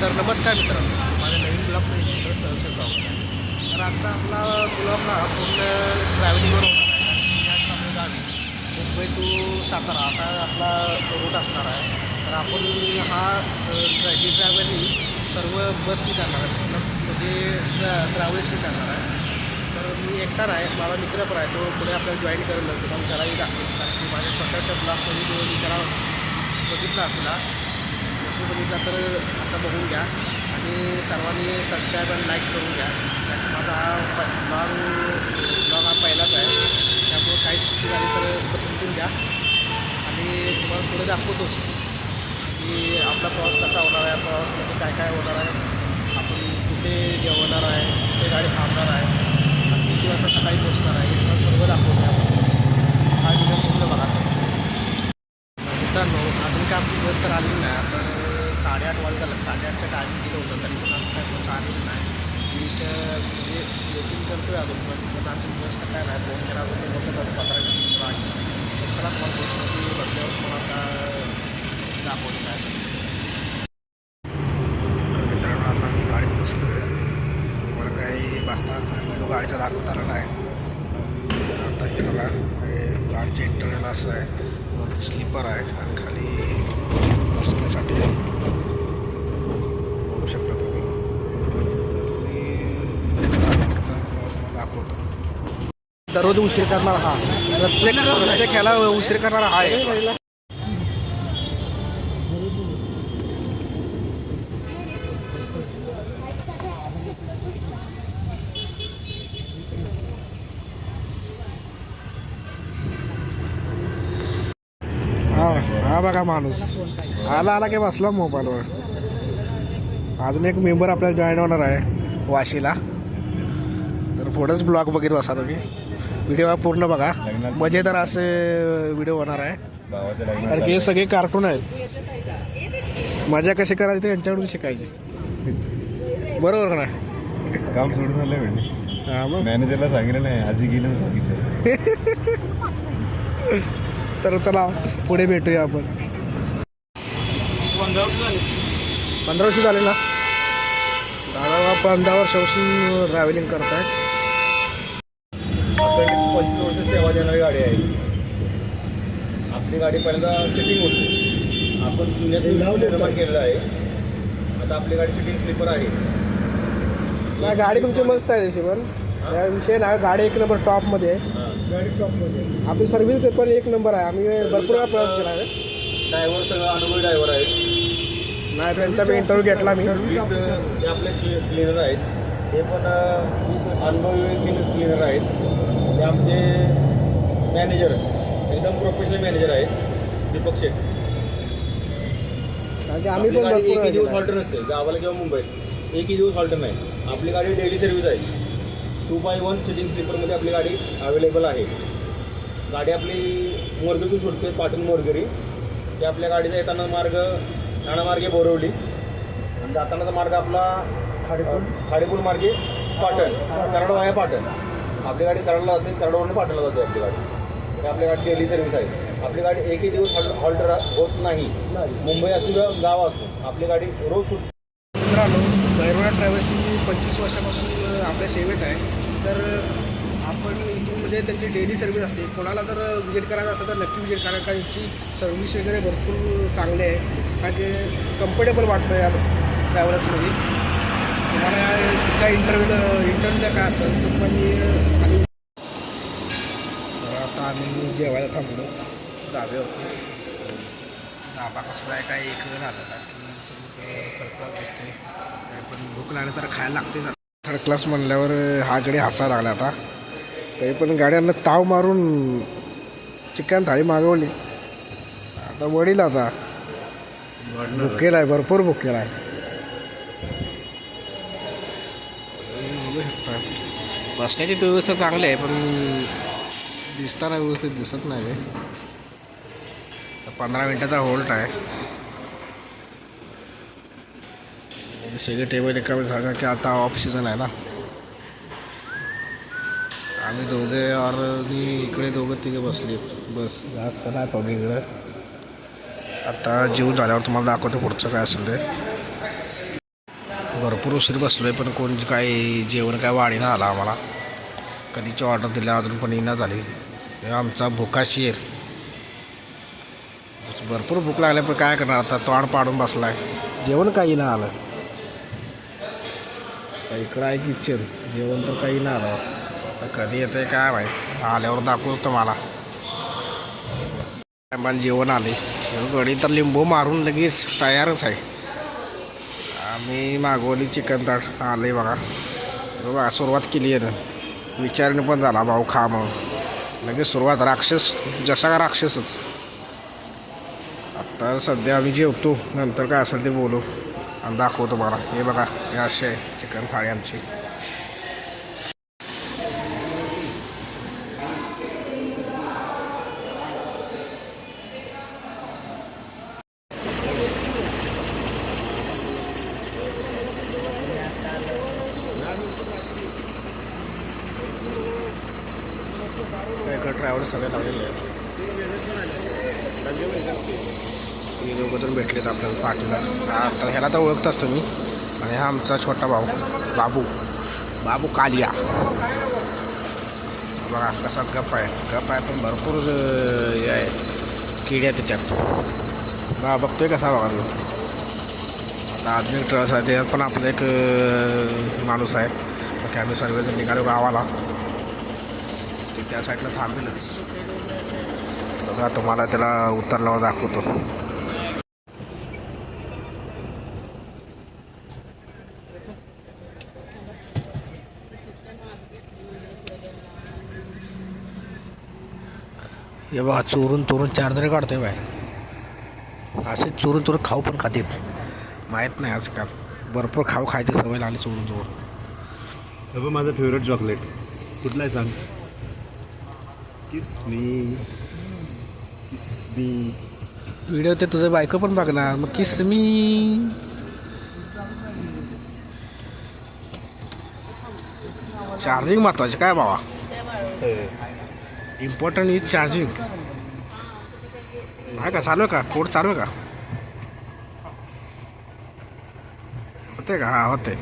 तर नमस्कार मित्रांनो, माझ्या नवीन ब्लॉगमध्ये तुमचं सहर्ष स्वागत आहे. तर आता आपला ब्लॉग हा पूर्ण ट्रॅव्हलिंगवर होणार आहे. कारण या आपलं गावी मुंबई टू सातारा असा आपला रूट असणार आहे. तर आपण हा ही ट्रॅव्हलिंग सर्व बसने करणार आहे, म्हणजे ट्रॅव्हल्सने करणार आहे. तर मी एकटा आहे, माझा मित्र पण आहे, तो पुढे आपल्याला जॉईन करेल. तुम्हाला त्यालाही दाखवेल, कारण की माझ्या छोट्या ब्लॉगमध्ये तो मी त्याला बघितला असला बघितला तर आता बघून घ्या आणि सर्वांनी सबस्क्राईब आणि लाईक करून घ्या. माझा हा ब्लॉग हा पहिलाच आहे, त्यामुळे काही चुकी झाली तर समजून घ्या. आणि तुम्हाला पुढे दाखवतोच की आपला प्रवास कसा होणार आहे, प्रवासमध्ये काय काय होणार आहे, आपण कुठे जेवणार आहे, कुठे गाडी थांबणार आहे, आणि किती वाजता सकाळी पोचणार आहे, हे सर्व दाखवतो आपण. हा व्हिडिओ पूर्ण बघा. मित्रांनो, अजून काय आपली बस तर आलेली नाही. तर 8:30 वाजता 8:30च्या टायमिंग दिलं होतं, तरी पण आता काय बस आलेली नाही. मी म्हणजे वेटिंग करतो आहे अजून, पण अजून बस तर काय नाही. फोन केला तर होतं तर 15 मिनिट आहे. तर चला तुम्हाला बसमध्ये बसल्यावर तुम्हाला आता दाखवलं काय असेल. मित्रांनो, आता मी गाडीत बसलो आहे. मला काही बसताना गाडीचा दाखवता आला नाही. आता हे बघा, गाडीचे इंटरनल असं आहे, स्लीपर आहे आणि खाली बसण्यासाठी बघू शकता तुम्ही दाखवतो. दररोज उशीर करणार हा, प्रत्येक ह्याला उशीर करणारा हा आहे. हा बघा, माणूस आला की बसला मोबाईलवर. अजून एक मेंबर आपल्याला जॉईन होणार आहे वाशीला. तर पुढंच ब्लॉग बघित बसा तुम्ही, व्हिडिओ पूर्ण बघा. मजेदार असे व्हिडिओ होणार आहे, कारण की हे सगळे कार्टून आहेत. मजा कशी करायची ते यांच्याकडून शिकायची, बरोबर ना? काम सोडून आलं म्हणजे. हां, मग मॅनेजरला सांगितलं नाही, आजी गेलं सांगितलं. तर चला पुढे भेटूया आपण. 15 वर्ष झाले ना दादा, 15 वर्षापासून ट्रॅव्हलिंग करत आहे. आपण 25 वर्ष सेवा देणारी गाडी आहे. आपली गाडी पहिल्यांदा सिटिंग होती, आपण शून्यातून निर्माण केलेलं आहे. आता आपली गाडी सिटिंग स्लीपर आहे. नाही, गाडी तुमची मस्त आहे तशी, पण या विषय नाही, गाडी एक नंबर टॉपमध्ये आहे. गाडी टॉपमध्ये आपली सर्व्हिस पण एक नंबर आहे. आम्ही भरपूर वेळा प्रवास केला आहे. ड्रायव्हर सगळं अनुभवी ड्रायव्हर आहेत. नाही, त्यांचा मी इंटरव्ह्यू घेतला मी. हे आपले क्लिनर आहेत, हे पण अनुभवी क्लिनर आहेत. ते आमचे मॅनेजर, एकदम प्रोफेशनल मॅनेजर आहेत, दीपक शेठ. कारण की आम्ही पण गाडी भरपूर एकही दिवस वेळा हॉल्टर नसते, गावाला किंवा मुंबईत एकही दिवस हॉल्टर नाही. आपली गाडी डेली सर्व्हिस आहे. 2x1 सिटिंग स्लीपरमध्ये आपली गाडी अवेलेबल आहे. गाडी आपली मोरगेतून सुटते, पाटण मोरगेरी. ते आपल्या गाडीचा येताना मार्ग ठाणामार्गे बोरवली आणि जातानाचा मार्ग आपला खाडीपूर मार्गे पाटण, कराड वाया पाटण. आपली गाडी कराडला जाते, कराडवरून पाटणला जाते आपली गाडी. तर आपली गाडी डेली सर्व्हिस आहे. आपली गाडी एकही दिवस हॉल्टर होत नाही. मुंबई असू किंवा गाव असो, आपली गाडी रोज सुटते. मित्रांनो, भैरवणा ट्रॅव्हल्सची 25 वर्षापासून आपल्या सेवेत आहे. तर आपण इथून म्हणजे त्यांची डेली सर्व्हिस असते. कोणाला जर विजिट करायचं असतं तर नक्की विजिट करा, कारण यांची सर्व्हिस वगैरे भरपूर चांगली आहे. कारण की कम्फर्टेबल वाटतं या ट्रॅव्हल्समध्ये. तुम्हाला तुमच्या इंटरव्ह्यूला काय असेल तर पण खाली. तर आता आम्ही जेवायला थांबलो धाब्यावरती. धाबा कसला आहे काय एक वेळ आलं, कारण की सगळं थर्ड क्लास दिसते, पण भूक लागली तर खायला लागते. थर्ड क्लास म्हणल्यावर हा गडी हसायला लागला आता. तरी पण गाड्यांना ताव मारून चिकन थाळी मागवली. आता वडील आता भुकेला आहे, भरपूर भुकेला आहे. बसण्याची व्यवस्था चांगली आहे, पण दिसताना व्यवस्थित दिसत नाही. 15 मिनिटाचा होल्ट आहे. सगळे टेबल एका झाला की आता ऑफ सीझन आहे ना. आम्ही दोघे इकडे दोघं तिघे बसले, बस जास्त नाही पब्लिक इकडं. आता जेवून झाल्यावर तुम्हाला दाखवतो पुढचं काय असेल ते. भरपूर उशीर बसलो आहे, पण कोण काय जेवण काय वाढीनं आला आम्हाला. कधीची ऑर्डर दिल्या अजून पण येणं झाली. हे आमचा भुका शेर. भरपूर भूक लागली, पण काय करणार आता, तोंड पाडून बसला आहे. जेवण काही ना आलं. इकडं आहे किचन, जेवण तर काही ना आलं. कधी येते काय माहीत, आल्यावर दाखवतो तुम्हाला. टायमान जेवण आले, गडी तर लिंबू मारून लगेच तयारच आहे. आम्ही मागवली चिकन ताट आले बघा. बघा सुरुवात केली आहे ना, विचारणे पण झाला भाऊ खा म्हणून. लगेच सुरुवात, राक्षस जसा का राक्षसच. आता सध्या आम्ही जेवतो, नंतर काय असेल ते बोलू आणि दाखवतो मला. हे बघा, हे असे आहे चिकन थाळी आमची. इकडं ट्रॅव्हल सगळे लावलेले आहेत. हे दोघं जण भेटलेत आपल्याला पार्टनर. आता ह्याला तर ओळखताच तुम्ही. आणि हा आमचा छोटा भाऊ बाबू कालिया. बघा कसा गप्पा आहे पण भरपूर हे आहे, किड्या त्याच्यात. बघा बघतोय कसा बघा तो. आता आधुनिक ट्रस आहे, त्याच्यात पण आपलं एक माणूस आहे. बाकी आम्ही सर्वजण निघालो गावाला. ते त्या साईडला थांबेलच. बघा तुम्हाला त्याला उतरल्यावर दाखवतो. हे बघा चोरून चार्जर काढतोय बाहेर. असे चोरून खाऊ पण खातात, माहीत नाही आजकाल. भरपूर खायची सवय लागली चोरून. माझं फेवरेट चॉकलेट कुठलं आहे सांग? किसमी. व्हिडिओ ते तुझं बायको पण बघणार, मग किसमी. चार्जिंग महत्वाचे काय बाबा, इम्पॉर्टंट इज चार्जिंग. आहे का, चालू आहे का, कोड चालू आहे का, होते का? हा होते.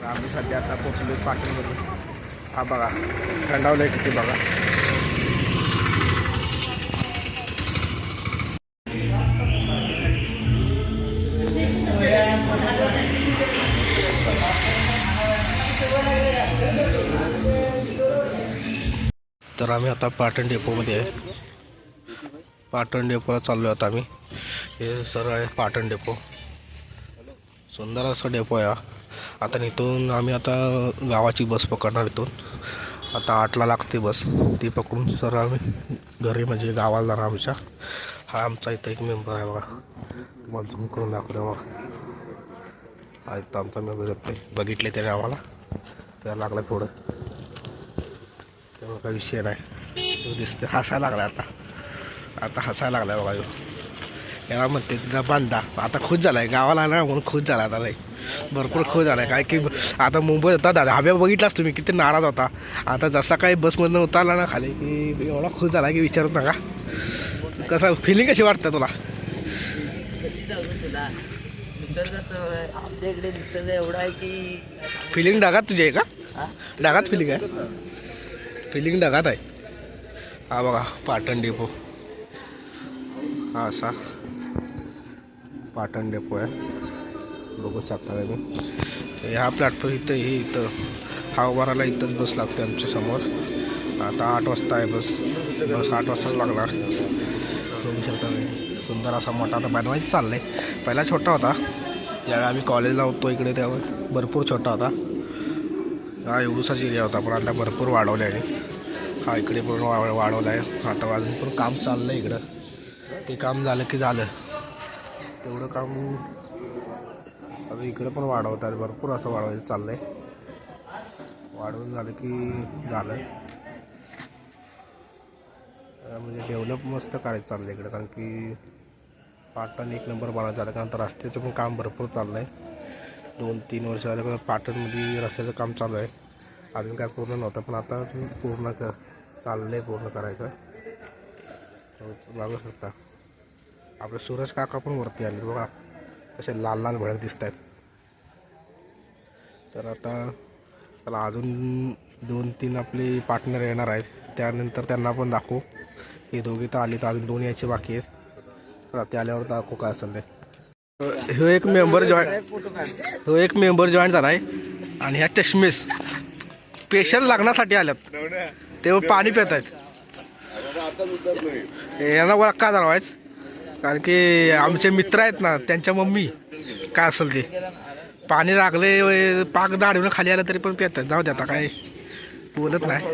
आम्ही सध्या आता पोचलो पाटणमध्ये. हा बघा थंडावलं आहे किती बघा. तर आम्ही आता पाटण डेपोमध्ये आहे. पाटण डेपोला चाललो आता आम्ही. हे सरळ आहे पाटण डेपो. सुंदर असा डेपो आहे. आता इथून आम्ही आता गावाची बस पकडणार. इथून आता 8ला लागते बस. ती पकडून सरळ आम्ही घरी म्हणजे गावाला जाणार आमच्या. हा आमचा इथं एक मेंबर आहे बघा, तुम्हाला झूम करून दाखवतो बघा. हा इथं आमचा मेंबर येतो, बघितले त्याने आम्हाला, त्याला लागला पुढं. तेव्हा काही विषय नाही. तो दिसतो हसायला लागला. आता हसायला लागला बघा. याला म्हणते बांधा. आता खुश झाला आहे गावाला ना, म्हणून खुश झाला आता. नाही भरपूर खुश झाला आहे. काय की आता मुंबईत होता दादा, हव्या बघितलाच तुम्ही किती नाराज होता. आता जसा काही बसमधून उतरला ना खाली की एवढा खुश झाला की विचारत नका. कसं फिलिंग कशी वाटतं तुला? आपल्या इकडे निसर्ग एवढा आहे की फिलिंग ढगात तुझी आहे का? ढगात फिलिंग आहे, फिलिंग ढगात आहे. हा बघा पाटण डेपो. हा असा पाटण डेपो आहे, बघू शकता तुम्ही. ह्या प्लॅटफॉर्म इथं हा उभारायला इथंच बस लागते आमच्या समोर. आता 8 वाजता आहे बस 8 वाजताच लागणार. बघू शकता तुम्ही. सुंदर असा मोठा आता बनवायचं चाललं आहे. पहिला छोटा होता, ज्यावेळी आम्ही कॉलेजला होतो इकडे त्यावेळी भरपूर छोटा होता. हा एवढाच एरिया होता पण आता भरपूर वाढवला आहे. हा इकडे पण वाढवला आहे. आता अजून पण काम चाललं आहे इकडं. ते काम झालं की झालं. तेवढं काम आता इकडं पण वाढवतात. भरपूर असं वाढवायचं चाललं आहे. वाढवून झालं की झालं. म्हणजे डेव्हलप मस्त करायचं चाललं आहे इकडं. कारण की पाटण एक नंबर बनायचं झालं. कारण आता रस्त्याचं पण काम भरपूर चाललं आहे. 2-3 वर्ष झालं पाटणमध्ये रस्त्याचं काम चालू आहे. अजून काय पूर्ण नव्हतं पण आता पूर्ण चाललं आहे. पूर्ण करायचं बघू शकता. आपले सूरज काका पण वरती आले बघा. कसे लाल लाल भडक दिसत आहेत. तर आता त्याला अजून 2-3 आपले पार्टनर येणार आहेत. त्यानंतर त्यांना पण दाखवू. हे दोघे तर आले तर अजून 2 यायचे बाकी आहेत. तर ते आल्यावर दाखवू काय चाललंय. ह्यो एक मेंबर जॉईन झाला आहे. आणि ह्या चष्मेस स्पेशल लग्नासाठी आल्यात. ते पाणी पित आहेत. यांना ओळखा झालाच कारण की आमचे मित्र आहेत ना त्यांच्या मम्मी काय असेल ते पाणी लागले पाक दाढीनं खाली आलं तरी पण पितात. जाऊ दे आता काय बोलत नाही.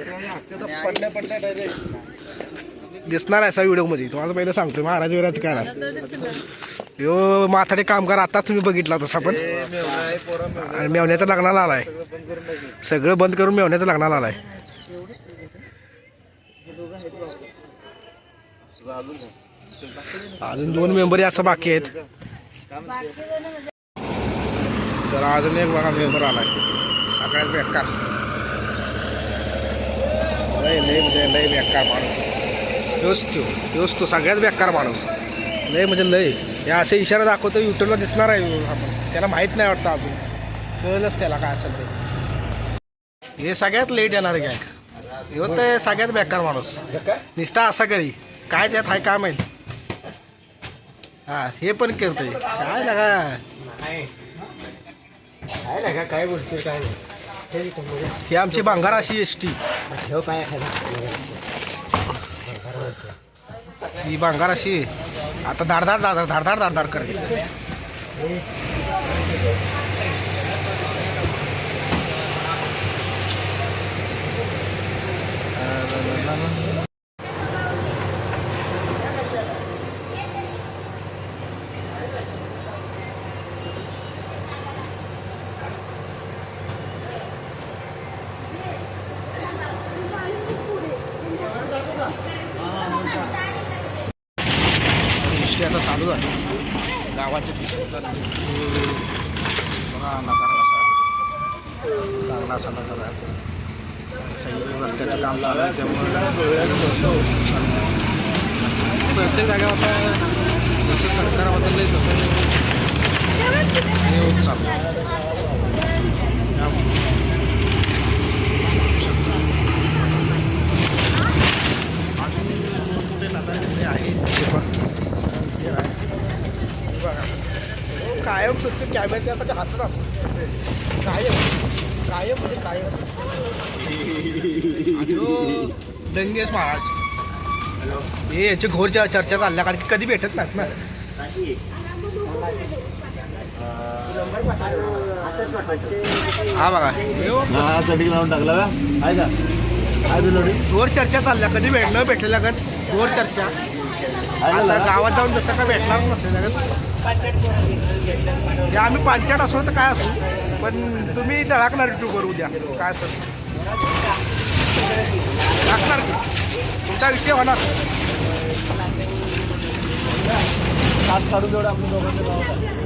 दिसणार आहे असा व्हिडिओमध्ये. तुम्हाला पहिलं सांगतो महाराज विराज काय ना यो माथाडे कामगार आताच तुम्ही बघितला तसा पण. आणि मेवण्याच्या लग्नाला आलाय. सगळं बंद करून मेवण्याच्या लग्नाला आलाय. अजून 2 मेंबर असं बाकी आहेत. तर अजून एक बघा मेंबर आलाय. सगळ्यात बेकार लय बेकार माणूस. योच तो सगळ्यात बेकार माणूस. लय म्हणजे लय. हे असे इशारा दाखवतो युट्यूबला दिसणार आहे. आपण त्याला माहीत नाही वाटतं अजून. कळलंच त्याला काय असेल ते. हे सगळ्यात लेट येणार गॅग. ह्यो तर सगळ्यात बेकार माणूस. निस्ता असा करी काय त्यात हाय काय माहीत. हा हे पण करतोय काय लागा काय बोलशील काय हे आमची भांगाराशी एसटी. ठेव काय ही भांगाराशी आता धाडधाड करते. आता चालू झाली गावाच्या दिशेला. बघा नकार कसा चांगला असा नकार आहे. रस्त्याचं काम चालू आहे त्यामुळे प्रत्येक जागेवर जसं सरकार बदललं तसं हे होत चालू आहे. आहे ते पण कायम सत्य कॅमेऱ्यासाठी हसत असतो. कायम म्हणजे कायम दंगेश महाराज. हे याची घोर चर्चा चालल्या कारण की कधी भेटत नाहीत ना. हा बघा साठी लावून टाकला का आहे का घोर चर्चा चालल्या. कधी भेटलेल्या का घोर चर्चा. आता गावात जाऊन जसं काय भेटणार नसतं. हे आम्ही पांचाट असो तर काय असो पण तुम्ही धडकणार युट्यूबवर उद्या काय असं लागणार की तुमचा विषय होणार. हात काढून जेवढं आपल्या दोघांच्या गावात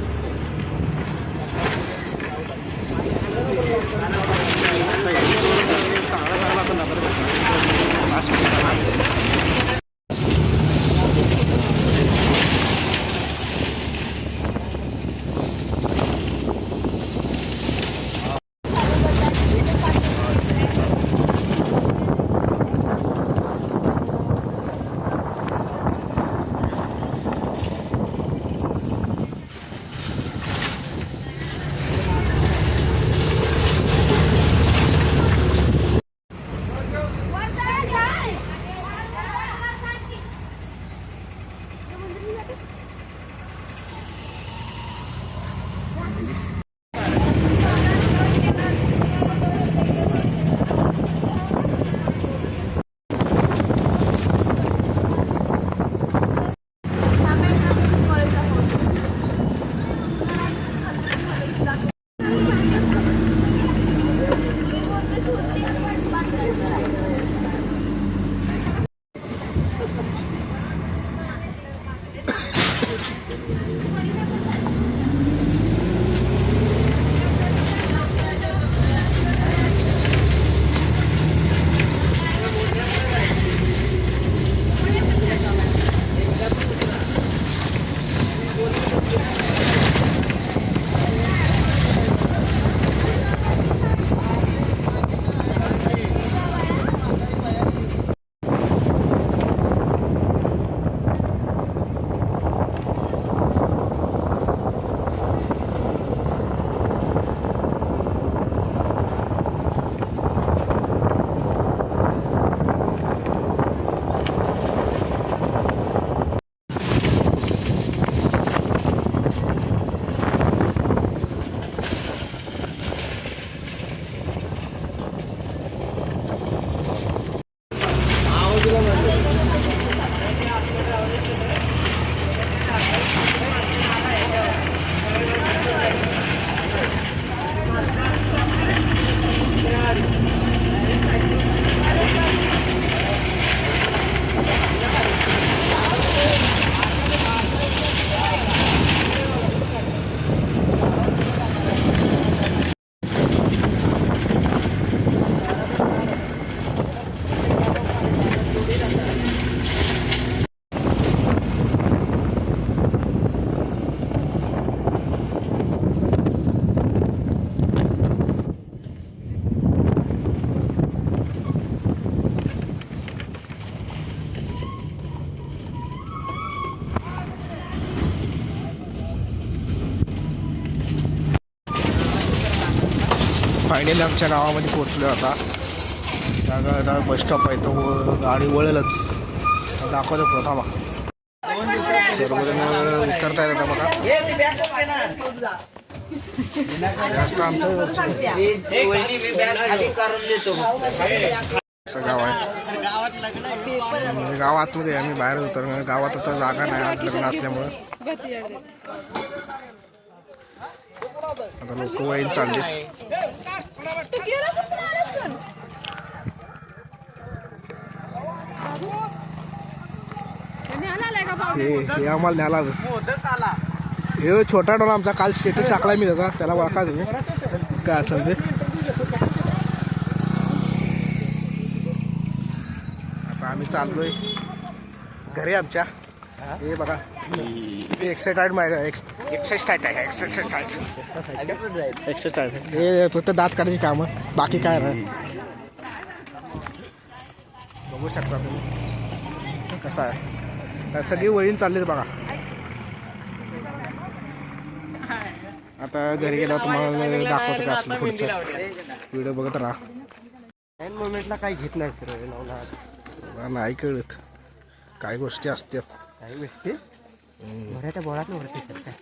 फायनली आमच्या गावामध्ये पोहोचलो आता. त्या बस स्टॉप आहे तो गाडी वळेलच दाखवतो प्रथम सर्वजण उतरता येतात बघा. जास्त आमचं असं गाव आहे. गाव आतमध्ये आम्ही बाहेर उतरणार. गावात आता जागा नाही आत लग्न असल्यामुळं. आता लोक वळीन चालले. हे आम्हाला न्याला हे छोटा डोला आमचा काल स्टेटस टाकलाय मी त्याला ओळखा तुम्ही काय असेल ते. आता आम्ही चाललोय घरी आमच्या. हे बघा एक्सरसाइज हे फक्त दात काढायची कामं बाकी काय नाही. बघू शकता तुम्ही कसं आहे. सगळी वळीन चालली बघा. आता घरी गेल्यावर तुम्हाला दाखवतो का असलं पुढचं व्हिडिओ बघत राहा. एन मोमेंटला काही घेत नाही सर. नाही कळत काही गोष्टी असतात. काही गोष्टी मराठ्या बोळात नव्हते सर काय.